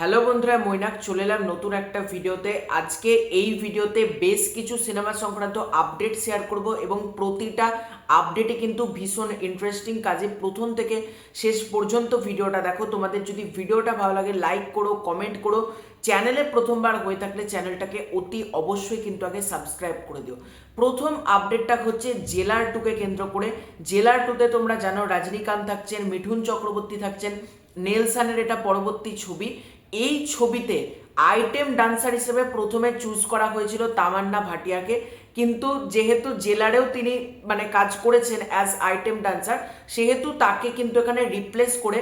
Hello বন্ধুরা, মৈনাক চলে এলাম নতুন একটা ভিডিওতে। আজকে এই ভিডিওতে বেশ কিছু সিনেমা সংক্রান্ত আপডেট শেয়ার করব এবং প্রতিটা আপডেটে কিন্তু ভীষণ ইন্টারেস্টিং। কাজে প্রথম থেকে শেষ পর্যন্ত ভিডিওটা দেখো। তোমাদের যদি ভিডিওটা ভালো লাগে লাইক করো, কমেন্ট করো। চ্যানেলে প্রথমবার হয়ে থাকলে চ্যানেলটাকে অতি অবশ্যই কিন্তু আগে সাবস্ক্রাইব করে দিও। প্রথম আপডেটটা হচ্ছে জেলার টুকে কেন্দ্র করে। জেলার টুতে তোমরা জানো রজনীকান্ত থাকছেন, মিঠুন চক্রবর্তী থাকছেন। নেলসনের এটা পরবর্তী ছবি। এই ছবিতে আইটেম ডান্সার হিসেবে প্রথমে চুজ করা হয়েছিল তামান্না ভাটিয়াকে, কিন্তু যেহেতু জেলারেও তিনি কাজ করেছেন অ্যাজ আইটেম ডান্সার, সেহেতু তাকে কিন্তু এখানে রিপ্লেস করে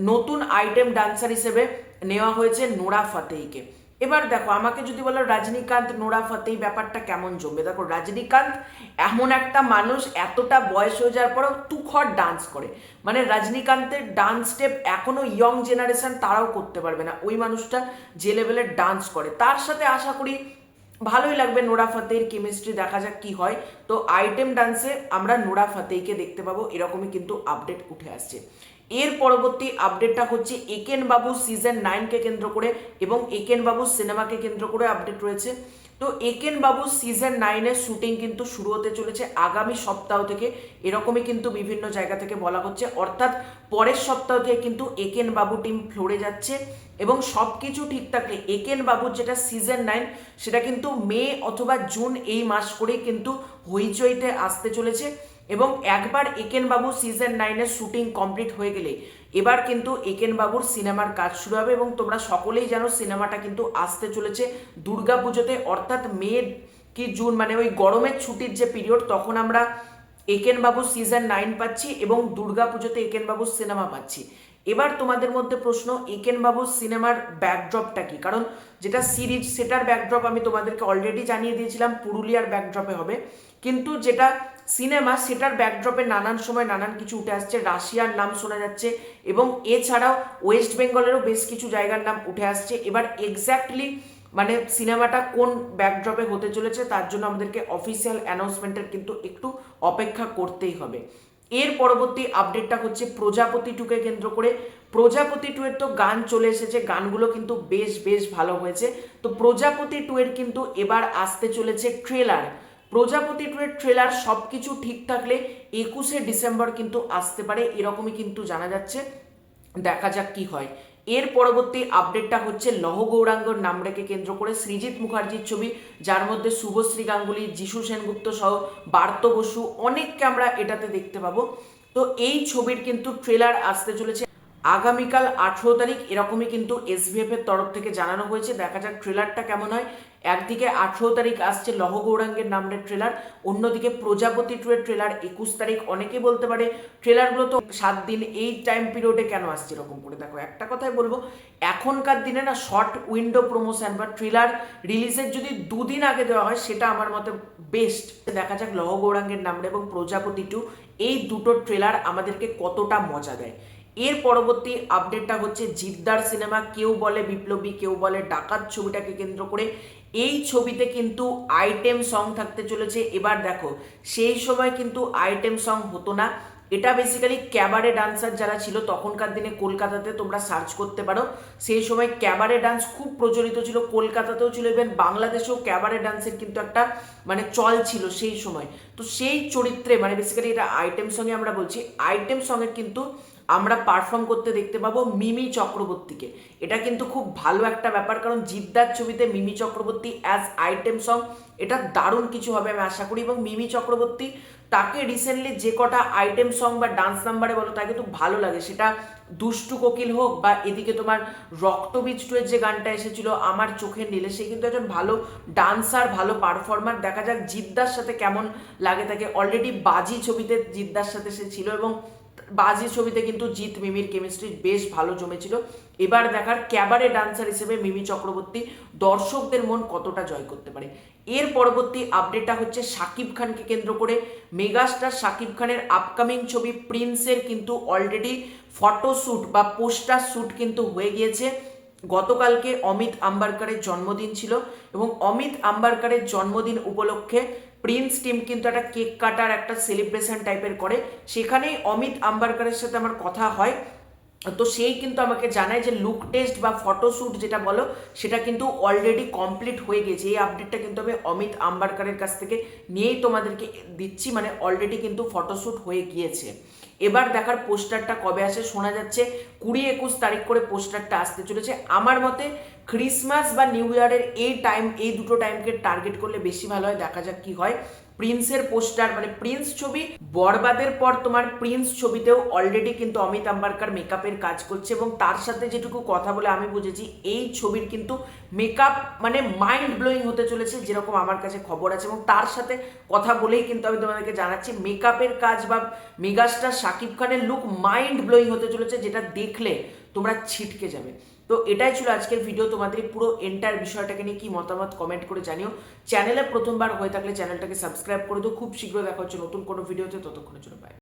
নতুন আইটেম ডান্সার হিসেবে নেওয়া হয়েছে নোরা ফাতেহিকে। এবার দেখো, আমাকে যদি বলো রজনীকান্ত নোরা ফাতেহি ব্যাপারটা কেমন জমবে, দেখো রজনীকান্ত এমন একটা মানুষ, এতটা বয়স হয়ে যাওয়ার পরেও তুখর ডান্স করে। রজনীকান্তের ডান্স স্টেপ এখনো ইয়ং জেনারেশন তারাও করতে পারবে না, ওই মানুষটা যে লেভেলের ডান্স করে। তার সাথে আশা করি ভালোই লাগবে নোরা ফাতেহির কেমিস্ট্রি, দেখা যাক কি হয়। তো আইটেম ডান্সে আমরা নোরা ফাতেহিকে দেখতে পাবো, এরকমই কিন্তু আপডেট উঠে আসছে। এর পরবর্তী আপডেটটা হচ্ছে একেন বাবু সিজন 9কে কেন্দ্র করে এবং একেন বাবু সিনেমাকে কেন্দ্র করে আপডেট রয়েছে। তো একেন বাবু সিজন 9-এর শুটিং কিন্তু শুরু হতে চলেছে আগামী সপ্তাহ থেকে, এরকমই কিন্তু বিভিন্ন জায়গা থেকে বলা হচ্ছে। অর্থাৎ পরের সপ্তাহ থেকে কিন্তু একেন বাবু টিম ফ্লোরে যাচ্ছে এবং সব কিছু ঠিক থাকলে একেন বাবুর যেটা সিজন 9 সেটা কিন্তু মে অথবা জুন এই মাস করেই কিন্তু হইচইতে আসতে চলেছে। এবং একবার Eken Babu season 9-এর shooting complete হয়ে গেলে এবার কিন্তু একেন বাবুর সিনেমার কাজ শুরু হবে এবং তোমরা সকলেই জানো সিনেমাটা কিন্তু আসতে চলেছে দুর্গা পুজোতে, অর্থাৎ মে কি জুন, ওই গরমের ছুটির যে পিরিয়ড, তখন আমরা একেন বাবু সিজন 9 পাচ্ছি এবং দুর্গা পুজোতে একেন বাবুর সিনেমা পাচ্ছি। এবার তোমাদের মধ্যে প্রশ্ন, একেন বাবুর সিনেমার ব্যাকড্রপটা কি? কারণ যেটা সিরিজ সেটার ব্যাকড্রপ আমি তোমাদেরকে অলরেডি জানিয়ে দিয়েছিলাম পুরুলিয়ার ব্যাকড্রপে হবে, কিন্তু যেটা সিনেমা সেটার ব্যাকড্রপে নানান সময় নানান কিছু উঠে আসছে। রাশিয়ার নাম শোনা যাচ্ছে এবং এছাড়াও ওয়েস্ট বেঙ্গলেরও বেশ কিছু জায়গার নাম উঠে আসছে। এবার এক্স্যাক্টলি সিনেমাটা কোন ব্যাকড্রপে হতে চলেছে তার জন্য আমাদেরকে অফিসিয়াল অ্যানাউন্সমেন্টের কিন্তু একটু অপেক্ষা করতেই হবে। এর পরবর্তী আপডেটটা হচ্ছে প্রজাপতি 2কে কেন্দ্র করে। প্রজাপতি 2 এর তো গান চলে এসেছে, গানগুলো কিন্তু বেশ বেশ ভালো হয়েছে। তো প্রজাপতি 2 এর কিন্তু এবার আসতে চলেছে ট্রেলার। প্রজাপতি 2 এর ট্রেলার সব কিছু ঠিক থাকলে 21শে ডিসেম্বর কিন্তু আসতে পারে, এরকমই কিন্তু জানা যাচ্ছে। দেখা যাক কি হয়। এর পরবর্তী আপডেটটা হচ্ছে লহ গৌরাঙ্গর নামরেকে কেন্দ্র করে সৃজিত মুখার্জির ছবি, যার মধ্যে শুভশ্রী গাঙ্গুলি, যিশু সেনগুপ্ত সহ বার্ত বসু অনেককে আমরা এটাতে দেখতে পাবো। তো এই ছবির কিন্তু ট্রেলার আসতে চলেছে আগামীকাল 18 তারিখ, এরকমই কিন্তু এসভিএফ এর তরফ থেকে জানানো হয়েছে। দেখা যাক ট্রেলারটা কেমন হয়। একদিকে 18 তারিখ আসছে লহ গৌরাঙ্গের নামের ট্রেলার, অন্যদিকে প্রজাপতি 2 এর ট্রেলার 21 তারিখ। অনেকে বলতে পারে ট্রেলারগুলো তো 7 দিন, এই টাইম পিরিয়ডে কেন আসছে এরকম করে? দেখো, একটা কথাই বলবো, এখনকার দিনে না শর্ট উইন্ডো প্রমোশন বা ট্রেলার রিলিজের যদি 2 দিন আগে দেওয়া হয় সেটা আমার মতে বেস্ট। দেখা যাক লহ গৌরাঙ্গের নামে এবং প্রজাপতি 2 এই দুটো ট্রেলার আমাদেরকে কতটা মজা দেয়। এর পরবর্তী আপডেটটা হচ্ছে জিদ্দার সিনেমা, কেউ বলে বিপ্লবী কেউ বলে ডাকাত, ছবিটাকে কেন্দ্র করে এই ছবিতে কিন্তু আইটেম সং থাকতে চলেছে। এবার দেখো, সেই সময় কিন্তু আইটেম সং হতো না, এটা বেসিক্যালি ক্যাবারে ডান্সার যারা ছিল তখনকার দিনে কলকাতাতে তোমরা সার্চ করতে পারো, সেই সময় ক্যাবারে ডান্স খুব প্রচলিত ছিল, কলকাতাতেও ছিল, ইভেন বাংলাদেশেও ক্যাবারে ডান্সের কিন্তু একটা চল ছিল সেই সময়। তো সেই চরিত্রে বেসিক্যালি এটা আইটেম সঙ্গে আমরা বলছি, আইটেম সঙ্গের কিন্তু আমরা পারফর্ম করতে দেখতে পাবো মিমি চক্রবর্তীকে। এটা কিন্তু খুব ভালো একটা ব্যাপার, কারণ জিদ্দার ছবিতে Mimi Chakraborty as item song, এটা দারুণ কিছু হবে আমি আশা করি। এবং মিমি চক্রবর্তী তাকে রিসেন্টলি যে কটা আইটেম সং বা ডান্স নাম্বারে বলো তাকে কিন্তু ভালো লাগে, সেটা দুষ্টু কোকিল হোক বা এদিকে তোমার রক্তবীজ 2 এর যে গানটা এসেছিল আমার চোখের নীলে, সে কিন্তু একজন ভালো ডান্সার, ভালো পারফর্মার। দেখা যাক জিদ্দার সাথে কেমন লাগে তাকে। অলরেডি বাজি ছবিতে জিদ্দার সাথে সে ছিল এবং বাজি ছবিতে কিন্তু জিৎ মিমির কেমিস্ট্রি বেশ ভালো জমেছিল। এবার দেখার ক্যাবারে ডান্সার হিসেবে মিমি চক্রবর্তী দর্শকদের মন কতটা জয় করতে পারে। এর পরবর্তী আপডেটটা হচ্ছে শাকিব খানকে কেন্দ্র করে। মেগাস্টার শাকিব খানের আপকামিং ছবি প্রিন্সের কিন্তু অলরেডি ফটোশ্যুট বা পোস্টার শ্যুট কিন্তু হয়ে গিয়েছে। গতকালকে অমিত আম্বারকারের জন্মদিন ছিল এবং অমিত আম্বারকারের জন্মদিন উপলক্ষে প্রিন্স টিম কিন্তু একটা কেক কাটার একটা সেলিব্রেশন টাইপের করে, সেখানেই অমিত আম্বারকারের সাথে আমার কথা হয় তো সেই কিন্তু আমাকে জানায় যে লুক টেস্ট বা ফটোশ্যুট যেটা বলো সেটা কিন্তু অলরেডি কমপ্লিট হয়ে গেছে। এই আপডেটটা কিন্তু আমি অমিত আম্বারকারের কাছ থেকে নিয়েই তোমাদেরকে দিচ্ছি, মানে অলরেডি কিন্তু ফটোশ্যুট হয়ে গিয়েছে। এবার দেখার পোস্টারটা কবে আসে, শোনা যাচ্ছে 20-21 তারিখ করে পোস্টারটা আসতে চলেছে। আমার মতে ক্রিসমাস বা নিউ ইয়ারের এই দুটো টাইমকে টার্গেট করলে বেশি ভালো হয়। দেখা যাক কি হয়। প্রিন্সের পোস্টার মানে প্রিন্স ছবি, বরবাদের পর তোমার প্রিন্স ছবিতেও অলরেডি কিন্তু অমিত আম্বারকার মেকআপের কাজ করছে, এবং তার সাথে যেটুকু কথা বলে আমি বুঝেছি এই ছবির কিন্তু মেকআপ মানে মাইন্ড ব্লোয়িং হতে চলেছে, যেরকম আমার কাছে খবর আছে। এবং তার সাথে কথা বলেই কিন্তু আমি তোমাদেরকে জানাচ্ছি মেকআপের কাজ বা মেগাস্টার শাকিব খানের লুক মাইন্ড ব্লোয়িং হতে চলেছে, যেটা দেখলে তোমরা ছিটকে যাবে। তো এটাই ছিল আজকের ভিডিও। তোমাদের পুরো এন্টার বিষয়টাকে নিয়ে কি মতামত কমেন্ট করে জানিও। চ্যানেলে প্রথমবার হয়ে থাকলে চ্যানেলটাকে সাবস্ক্রাইব করে দিও। খুব শীঘ্র দেখা হচ্ছে নতুন কোনো ভিডিওতে, ততক্ষণের জন্য বাই।